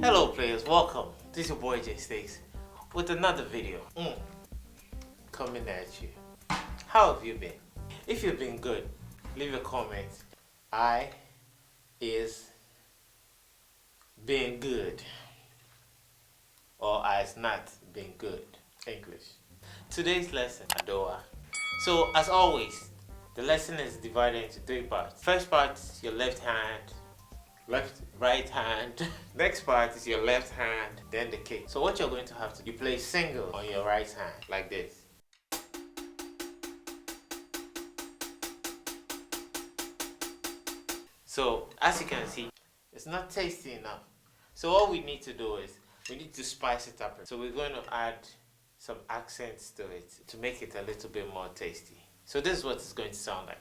Hello players, welcome. This is your boy Jaystiqs with another video coming at you. How have you been? If you've been good, leave a comment. I is being good, or I is not being good. English. Today's lesson, Adowa. So as always, the lesson is divided into three parts. First part is your left hand, right hand. Next part is your left hand, then the kick. So what you're going to have to do, you play single on your right hand like this. So as you can see, it's not tasty enough. So what we need to do is we need to spice it up. So we're going to add some accents to it to make it a little bit more tasty. So this is what it's going to sound like.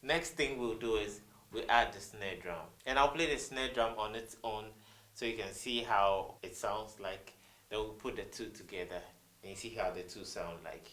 Next thing we'll do is we add the snare drum, and I'll play the snare drum on its own so you can see how it sounds like. Then we'll put the two together and you see how the two sound like.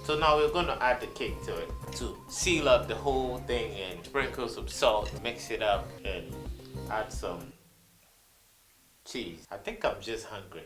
So now we're going to add the kick to it to seal up the whole thing and sprinkle some salt, mix it up and add some cheese. I think I'm just hungry.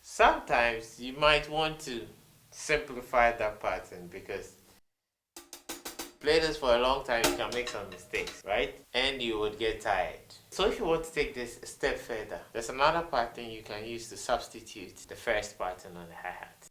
Sometimes you might want to simplify that pattern because play this for a long time, you can make some mistakes, right? And you would get tired. So if you want to take this a step further, there's another pattern you can use to substitute the first pattern on the hi-hat.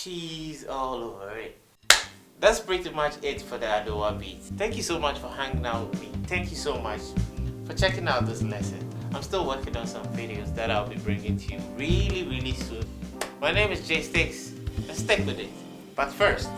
cheese all over it. That's pretty much it for the Adowa beat. Thank you so much for hanging out with me. Thank you so much for checking out this lesson. I'm still working on some videos that I'll be bringing to you really soon. My name is Jaystiqs. Let's stick with it. But first,